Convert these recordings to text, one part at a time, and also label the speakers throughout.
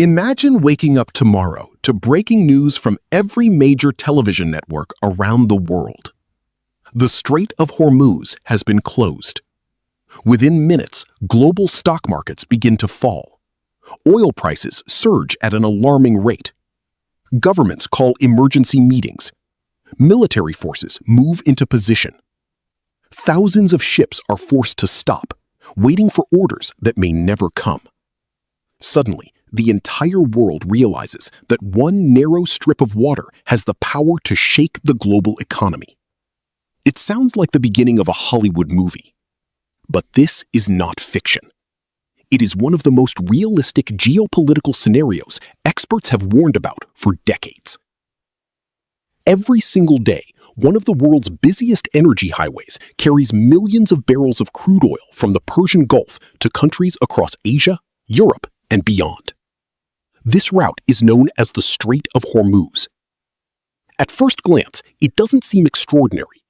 Speaker 1: Imagine waking up tomorrow to breaking news from every major television network around the world. The Strait of Hormuz has been closed. Within minutes, global stock markets begin to fall. Oil prices surge at an alarming rate. Governments call emergency meetings. Military forces move into position. Thousands of ships are forced to stop, waiting for orders that may never come. Suddenly, the entire world realizes that one narrow strip of water has the power to shake the global economy. It sounds like the beginning of a Hollywood movie. But this is not fiction. It is one of the most realistic geopolitical scenarios experts have warned about for decades. Every single day, one of the world's busiest energy highways carries millions of barrels of crude oil from the Persian Gulf to countries across Asia, Europe, and beyond. This route is known as the Strait of Hormuz. At first glance, it doesn't seem extraordinary.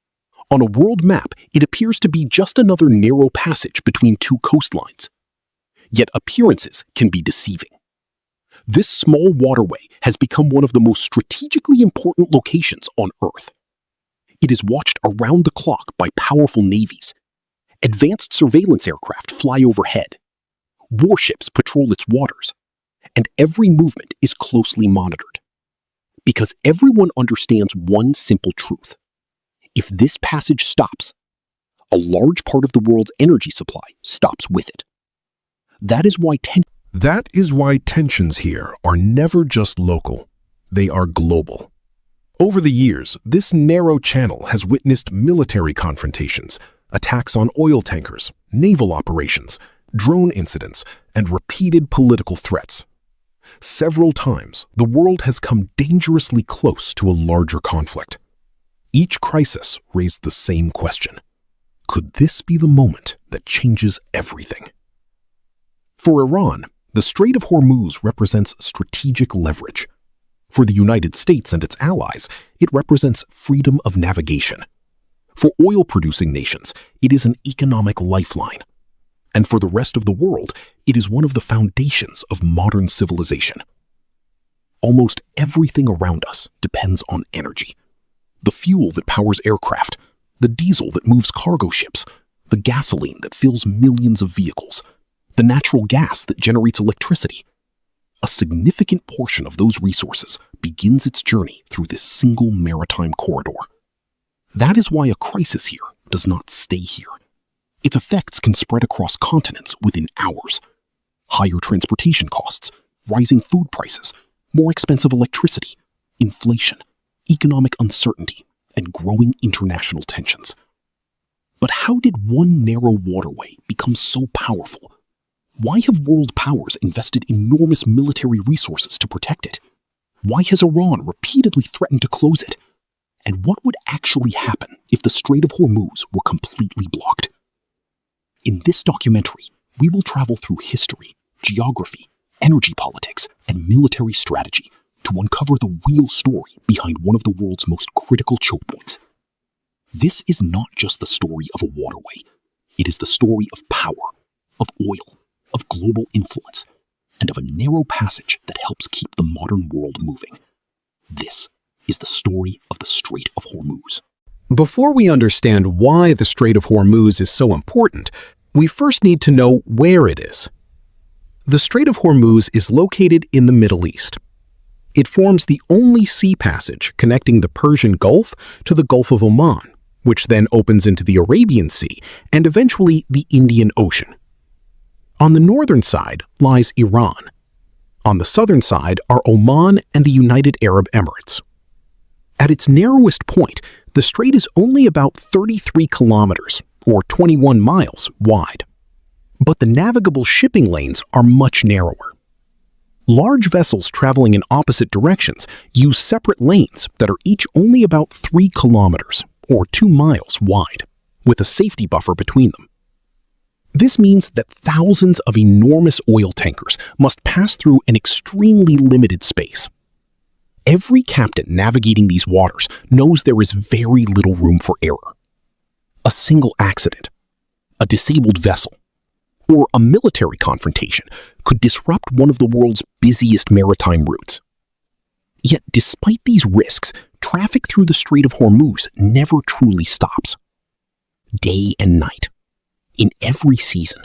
Speaker 1: On a world map, it appears to be just another narrow passage between two coastlines. Yet appearances can be deceiving. This small waterway has become one of the most strategically important locations on Earth. It is watched around the clock by powerful navies. Advanced surveillance aircraft fly overhead. Warships patrol its waters. And every movement is closely monitored. Because everyone understands one simple truth. If this passage stops, a large part of the world's energy supply stops with it. That is why
Speaker 2: tensions here are never just local. They are global. Over the years, this narrow channel has witnessed military confrontations, attacks on oil tankers, naval operations, drone incidents, and repeated political threats. Several times, the world has come dangerously close to a larger conflict. Each crisis raised the same question. Could this be the moment that changes everything? For Iran, the Strait of Hormuz represents strategic leverage. For the United States and its allies, it represents freedom of navigation. For oil-producing nations, it is an economic lifeline. And for the rest of the world, it is one of the foundations of modern civilization. Almost everything around us depends on energy. The fuel that powers aircraft, the diesel that moves cargo ships, the gasoline that fills millions of vehicles, the natural gas that generates electricity. A significant portion of those resources begins its journey through this single maritime corridor. That is why a crisis here does not stay here. Its effects can spread across continents within hours. Higher transportation costs, rising food prices, more expensive electricity, inflation, economic uncertainty, and growing international tensions. But how did one narrow waterway become so powerful? Why have world powers invested enormous military resources to protect it? Why has Iran repeatedly threatened to close it? And what would actually happen if the Strait of Hormuz were completely blocked? In this documentary, we will travel through history, geography, energy politics, and military strategy to uncover the real story behind one of the world's most critical choke points. This is not just the story of a waterway. It is the story of power, of oil, of global influence, and of a narrow passage that helps keep the modern world moving. This is the story of the Strait of Hormuz.
Speaker 3: Before we understand why the Strait of Hormuz is so important, we first need to know where it is. The Strait of Hormuz is located in the Middle East. It forms the only sea passage connecting the Persian Gulf to the Gulf of Oman, which then opens into the Arabian Sea and eventually the Indian Ocean. On the northern side lies Iran. On the southern side are Oman and the United Arab Emirates. At its narrowest point, the strait is only about 33 kilometers, or 21 miles, wide. But the navigable shipping lanes are much narrower. Large vessels traveling in opposite directions use separate lanes that are each only about 3 kilometers, or 2 miles, wide, with a safety buffer between them. This means that thousands of enormous oil tankers must pass through an extremely limited space. Every captain navigating these waters knows there is very little room for error. A single accident, a disabled vessel, or a military confrontation could disrupt one of the world's busiest maritime routes. Yet, despite these risks, traffic through the Strait of Hormuz never truly stops. Day and night, in every season,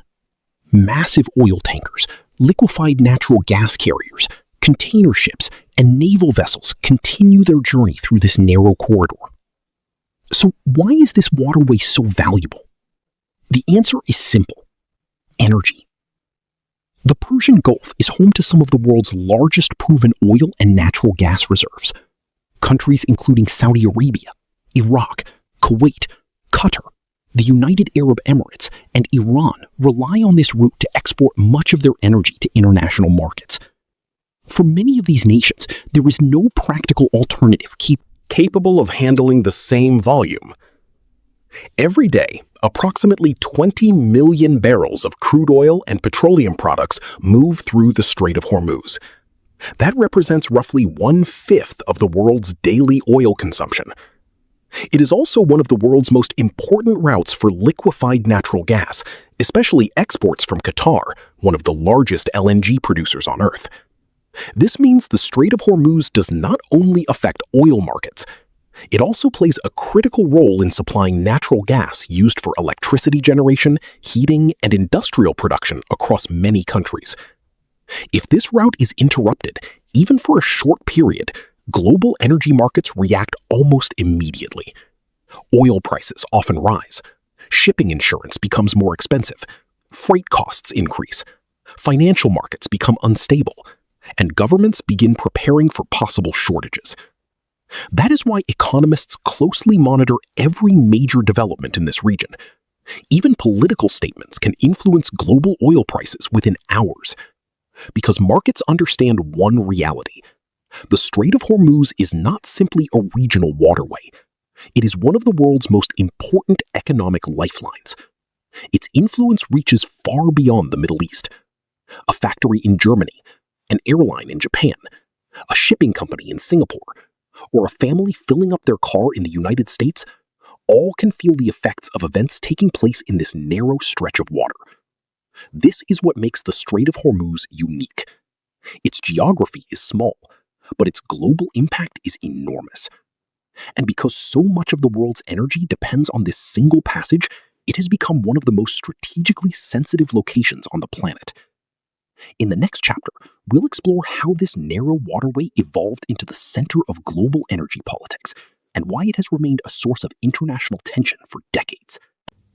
Speaker 3: massive oil tankers, liquefied natural gas carriers, container ships, and naval vessels continue their journey through this narrow corridor. So why is this waterway so valuable? The answer is simple: energy. The Persian Gulf is home to some of the world's largest proven oil and natural gas reserves. Countries including Saudi Arabia, Iraq, Kuwait, Qatar, the United Arab Emirates, and Iran rely on this route to export much of their energy to international markets. For many of these nations, there is no practical alternative
Speaker 2: Capable of handling the same volume. Every day, approximately 20 million barrels of crude oil and petroleum products move through the Strait of Hormuz. That represents roughly 1/5 of the world's daily oil consumption. It is also one of the world's most important routes for liquefied natural gas, especially exports from Qatar, one of the largest LNG producers on Earth. This means the Strait of Hormuz does not only affect oil markets, it also plays a critical role in supplying natural gas used for electricity generation, heating, and industrial production across many countries. If this route is interrupted, even for a short period, global energy markets react almost immediately. Oil prices often rise, shipping insurance becomes more expensive, freight costs increase, financial markets become unstable, and governments begin preparing for possible shortages. That is why economists closely monitor every major development in this region. Even political statements can influence global oil prices within hours. Because markets understand one reality: the Strait of Hormuz is not simply a regional waterway. It is one of the world's most important economic lifelines. Its influence reaches far beyond the Middle East. A factory in Germany, an airline in Japan, a shipping company in Singapore, or a family filling up their car in the United States, all can feel the effects of events taking place in this narrow stretch of water. This is what makes the Strait of Hormuz unique. Its geography is small, but its global impact is enormous. And because so much of the world's energy depends on this single passage, it has become one of the most strategically sensitive locations on the planet. In the next chapter, we'll explore how this narrow waterway evolved into the center of global energy politics and why it has remained a source of international tension for decades.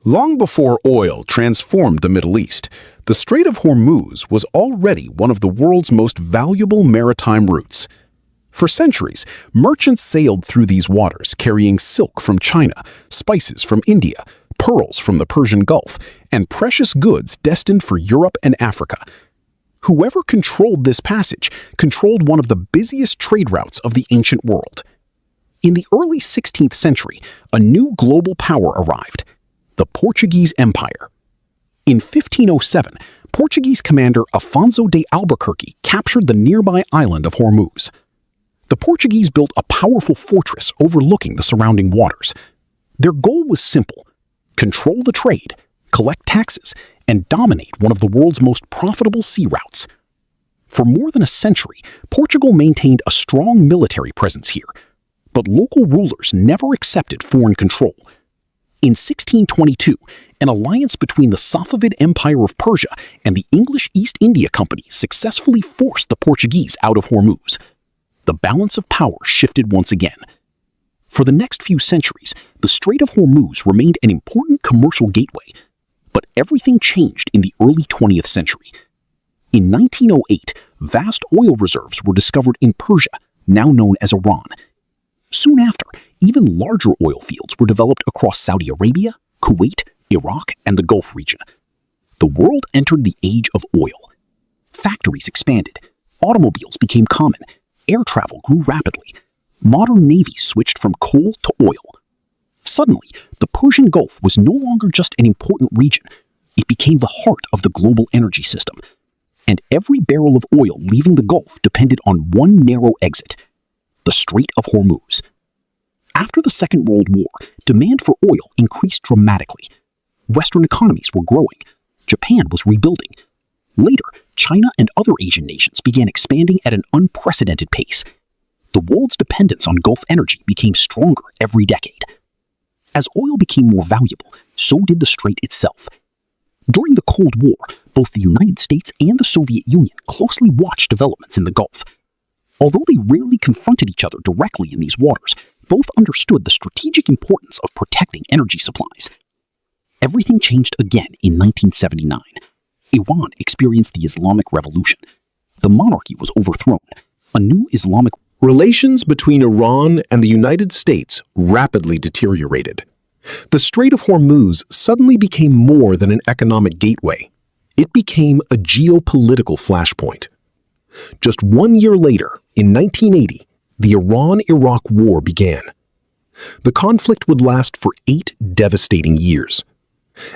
Speaker 2: Long before oil transformed the Middle East, the Strait of Hormuz was already one of the world's most valuable maritime routes. For centuries, merchants sailed through these waters carrying silk from China, spices from India, pearls from the Persian Gulf, and precious goods destined for Europe and Africa. Whoever controlled this passage controlled one of the busiest trade routes of the ancient world. In the early 16th century, a new global power arrived: the Portuguese Empire. In 1507, Portuguese commander Afonso de Albuquerque captured the nearby island of Hormuz. The Portuguese built a powerful fortress overlooking the surrounding waters. Their goal was simple: control the trade, collect taxes, and dominate one of the world's most profitable sea routes. For more than a century, Portugal maintained a strong military presence here, but local rulers never accepted foreign control. In 1622, an alliance between the Safavid Empire of Persia and the English East India Company successfully forced the Portuguese out of Hormuz. The balance of power shifted once again. For the next few centuries, the Strait of Hormuz remained an important commercial gateway. But everything changed in the early 20th century. In 1908, vast oil reserves were discovered in Persia, now known as Iran. Soon after, even larger oil fields were developed across Saudi Arabia, Kuwait, Iraq, and the Gulf region. The world entered the age of oil. Factories expanded, automobiles became common, air travel grew rapidly, modern navies switched from coal to oil. Suddenly, the Persian Gulf was no longer just an important region. It became the heart of the global energy system. And every barrel of oil leaving the Gulf depended on one narrow exit: the Strait of Hormuz. After the Second World War, demand for oil increased dramatically. Western economies were growing.
Speaker 4: Japan was rebuilding. Later, China and other Asian nations began expanding at an unprecedented pace. The world's dependence on Gulf energy became stronger every decade. As oil became more valuable, so did the strait itself. During the Cold War, both the United States and the Soviet Union closely watched developments in the Gulf. Although they rarely confronted each other directly in these waters, both understood the strategic importance of protecting energy supplies. Everything changed again in 1979. Iran experienced the Islamic Revolution. The monarchy was overthrown. A new Islamic
Speaker 2: Relations between Iran and the United States rapidly deteriorated. The Strait of Hormuz suddenly became more than an economic gateway. It became a geopolitical flashpoint. Just 1 year later, in 1980, the Iran-Iraq War began. The conflict would last for 8 devastating years.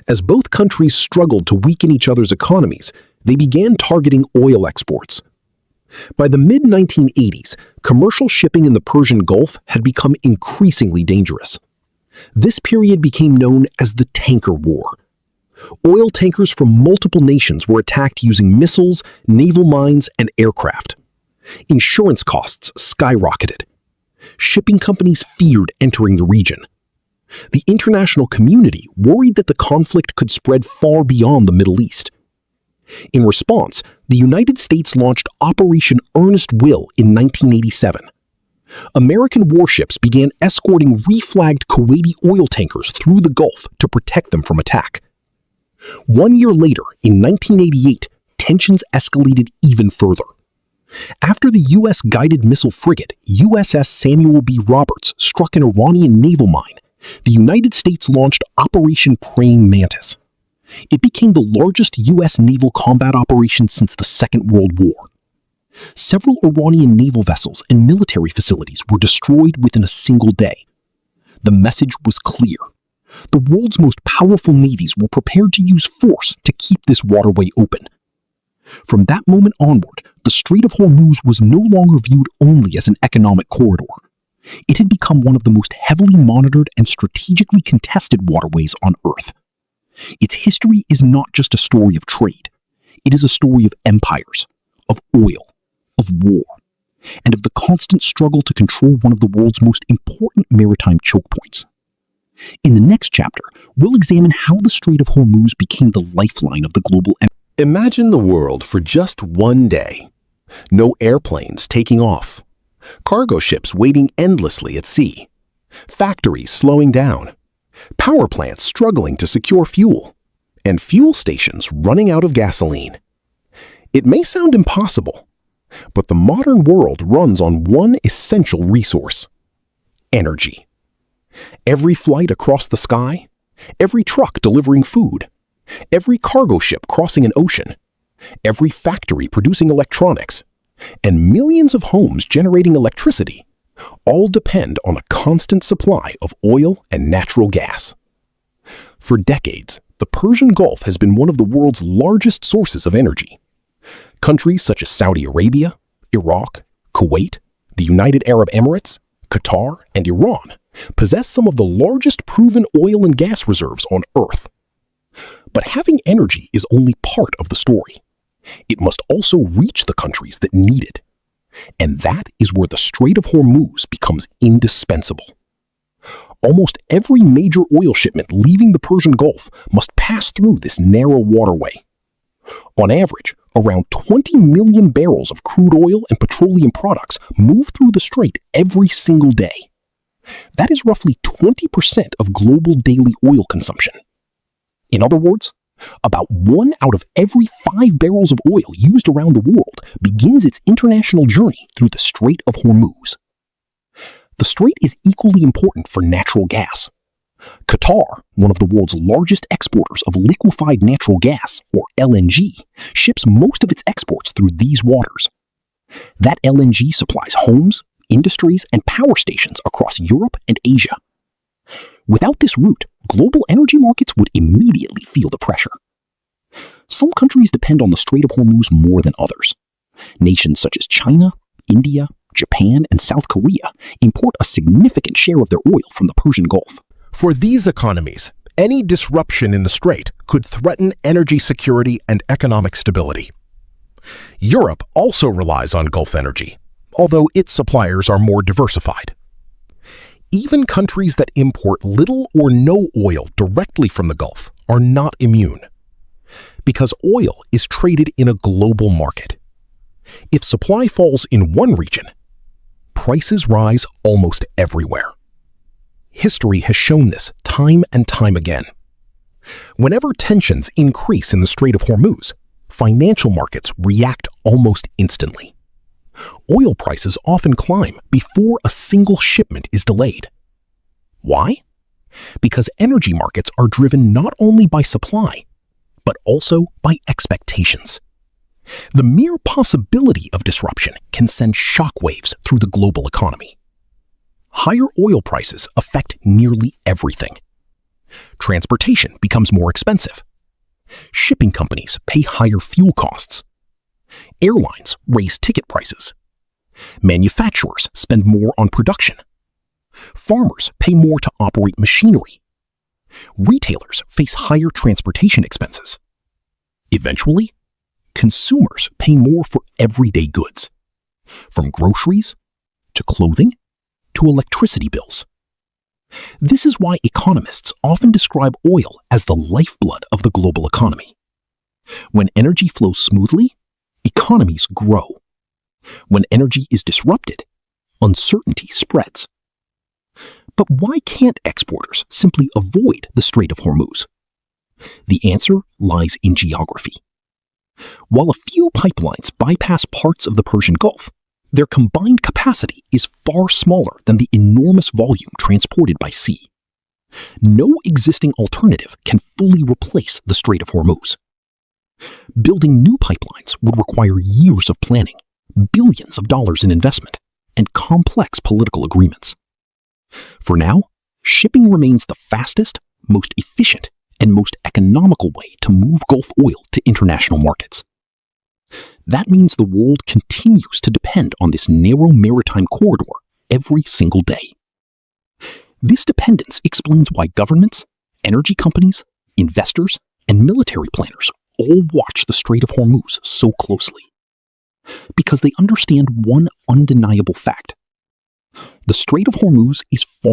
Speaker 2: As both countries struggled to weaken each other's economies, they began targeting oil exports. By the mid-1980s, commercial shipping in the Persian Gulf had become increasingly dangerous. This period became known as the Tanker War. Oil tankers from multiple nations were attacked using missiles, naval mines, and aircraft. Insurance costs skyrocketed. Shipping companies feared entering the region. The international community worried that the conflict could spread far beyond the Middle East. In response, the United States launched Operation Earnest Will in 1987. American warships began escorting reflagged Kuwaiti oil tankers through the Gulf to protect them from attack. 1 year later, in 1988, tensions escalated even further. After the U.S. guided missile frigate USS Samuel B. Roberts struck an Iranian naval mine, the United States launched Operation Praying Mantis. It became the largest U.S. naval combat operation since the Second World War. Several Iranian naval vessels and military facilities were destroyed within a single day. The message was clear. The world's most powerful navies were prepared to use force to keep this waterway open. From that moment onward, the Strait of Hormuz was no longer viewed only as an economic corridor. It had become one of the most heavily monitored and strategically contested waterways on Earth. Its history is not just a story of trade. It is a story of empires, of oil, of war, and of the constant struggle to control one of the world's most important maritime choke points. In the next chapter, we'll examine how the Strait of Hormuz became the lifeline of the global empire. Imagine the world for just 1 day. No airplanes taking off. Cargo ships waiting endlessly at sea. Factories slowing down. Power plants struggling to secure fuel, and fuel stations running out of gasoline. It may sound impossible, but the modern world runs on one essential resource: energy. Every flight across the sky, every truck delivering food, every cargo ship crossing an ocean, every factory producing electronics, and millions of homes generating electricity all depend on a constant supply of oil and natural gas. For decades, the Persian Gulf has been one of the world's largest sources of energy. Countries such as Saudi Arabia, Iraq, Kuwait, the United Arab Emirates, Qatar, and Iran possess some of the largest proven oil and gas reserves on Earth. But having energy is only part of the story. It must also reach the countries that need it. And that is where the Strait of Hormuz becomes indispensable. Almost every major oil shipment leaving the Persian Gulf must pass through this narrow waterway. On average, around 20 million barrels of crude oil and petroleum products move through the strait every single day. That is roughly 20% of global daily oil consumption. In other words, about 1 out of every 5 barrels of oil used around the world begins its international journey through the Strait of Hormuz. The strait is equally important for natural gas. Qatar, one of the world's largest exporters of liquefied natural gas, or LNG, ships most of its exports through these waters. That LNG supplies homes, industries, and power stations across Europe and Asia. Without this route, global energy markets would immediately feel the pressure. Some countries depend on the Strait of Hormuz more than others. Nations such as China, India, Japan, and South Korea import a significant share of their oil from the Persian Gulf. For these economies, Any disruption in the strait could threaten energy security and economic stability. Europe also relies on Gulf energy, although its suppliers are more diversified. Even countries that import little or no oil directly from the Gulf are not immune, because oil is traded in a global market. If supply falls in one region, prices rise almost everywhere. History has shown this time and time again. Whenever tensions increase in the Strait of Hormuz, financial markets react almost instantly. Oil prices often climb before a single shipment is delayed. Why? Because energy markets are driven not only by supply, but also by expectations. The mere possibility of disruption can send shockwaves through the global economy. Higher oil prices affect nearly everything. Transportation becomes more expensive. Shipping companies pay higher fuel costs. Airlines raise ticket prices. Manufacturers spend more on production. Farmers pay more to operate machinery. Retailers face higher transportation expenses. Eventually, consumers pay more for everyday goods, from groceries to clothing to electricity bills. This is why economists often describe oil as the lifeblood of the global economy. When energy flows smoothly, economies grow. When energy is disrupted, uncertainty spreads. But why can't exporters simply avoid the Strait of Hormuz? The answer lies in geography. While a few pipelines bypass parts of the Persian Gulf, their combined capacity is far smaller than the enormous volume transported by sea. No existing alternative can fully replace the Strait of Hormuz. Building new pipelines would require years of planning, billions of dollars in investment, and complex political agreements. For now, shipping remains the fastest, most efficient, and most economical way to move Gulf oil to international markets. That means the world continues to depend on this narrow maritime corridor every single day. This dependence explains why governments, energy companies, investors, and military planners all watch the Strait of Hormuz so closely. Because they understand one undeniable fact. The Strait of Hormuz is far